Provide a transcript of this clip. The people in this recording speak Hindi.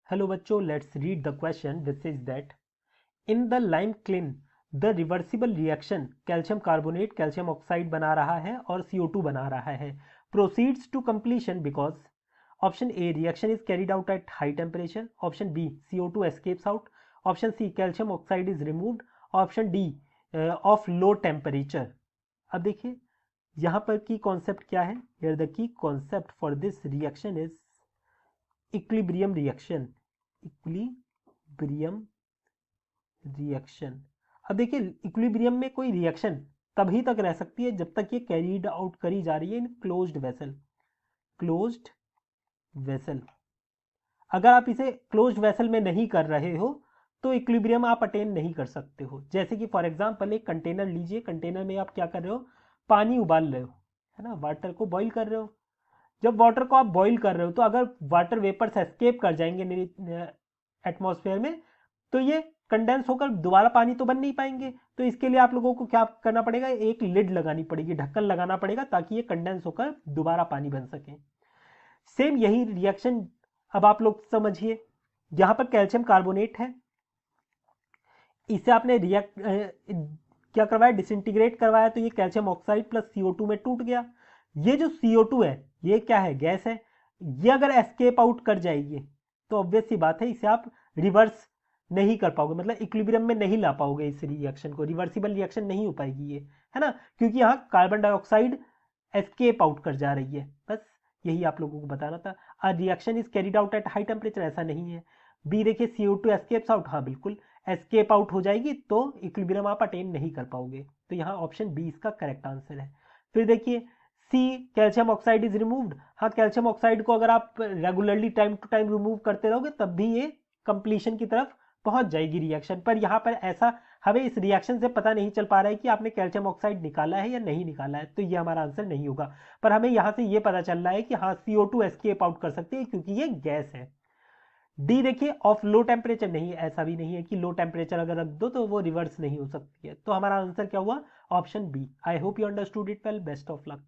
Hello बच्चों, let's read the question which is that in the lime kiln the reversible reaction calcium carbonate calcium oxide बना रहा है और CO2 बना रहा है proceeds to completion because option A reaction is carried out at high temperature, option B CO2 escapes out, option C calcium oxide is removed, option D of low temperature। अब देखिए यहाँ पर की कॉन्सेप्ट क्या है। Here the key concept for this reaction is equilibrium reaction. Equilibrium reaction. अब देखिए इक्विलिब्रियम में कोई रिएक्शन तभी तक रह सकती है जब तक ये कैरीड आउट करी जा रही है इन क्लोज्ड वेसल। क्लोज्ड वेसल, अगर आप इसे क्लोज्ड वेसल में नहीं कर रहे हो तो इक्विलिब्रियम आप अटेन नहीं कर सकते हो। जैसे कि फॉर एग्जांपल एक कंटेनर लीजिए, कंटेनर में आप क्या कर रहे हो, पानी उबाल रहे हो, है ना, वाटर को बॉईल कर रहे हो। जब वाटर को आप बॉईल कर रहे हो तो अगर वाटर वेपर्स एस्केप कर जाएंगे एटमॉस्फेयर में तो ये कंडेंस होकर दोबारा पानी तो बन नहीं पाएंगे। तो इसके लिए आप लोगों को क्या करना पड़ेगा, एक लिड लगानी पड़ेगी, ढक्कन लगाना पड़ेगा ताकि ये कंडेंस होकर दोबारा पानी बन सके। सेम यही रिएक्शन अब आप लोग समझिए, यहां पर कैल्शियम कार्बोनेट है, इसे आपने क्या करवाया, डिसइंटीग्रेट करवाया, तो ये कैल्शियम ऑक्साइड प्लस CO2 में टूट गया। ये जो CO2 है ये क्या है, गैस है। ये अगर एस्केप आउट कर जाएगी तो ऑब्वियस सी बात है इसे आप रिवर्स नहीं कर पाओगे, मतलब इक्विलिब्रियम में नहीं ला पाओगे, इस रिएक्शन को रिवर्सिबल रिएक्शन नहीं हो पाएगी ये, है ना, क्योंकि यहाँ कार्बन डाइऑक्साइड एस्केप आउट कर जा रही है। बस यही आप लोगों को बताना था। A reaction is carried out at high temperature, ऐसा नहीं है। बी देखिए CO2 एस्केप्स आउट, हाँ बिल्कुल एस्केप आउट हो जाएगी तो इक्विलिब्रियम आप अटेन नहीं कर पाओगे, तो यहाँ ऑप्शन बी इसका करेक्ट आंसर है। फिर देखिए C calcium oxide is removed, हाँ कैल्शियम ऑक्साइड को अगर आप regularly time to time remove करते रहोगे तब भी ये कंप्लीशन की तरफ पहुंच जाएगी रिएक्शन। पर यहाँ पर ऐसा हमें इस रिएक्शन से पता नहीं चल पा रहा है कि आपने कैल्शियम ऑक्साइड निकाला है या नहीं निकाला है, तो ये हमारा आंसर नहीं होगा। पर हमें यहाँ से ये पता चल रहा है कि हाँ CO2 एस्केप आउट कर सकती है क्योंकि ये गैस है। डी देखिए ऑफ लो टेम्परेचर, नहीं ऐसा भी नहीं है कि लो टेम्परेचर अगर रख दो तो वो रिवर्स नहीं हो सकती है, तो हमारा आंसर क्या हुआ, option B. I hope you understood it well, best of luck.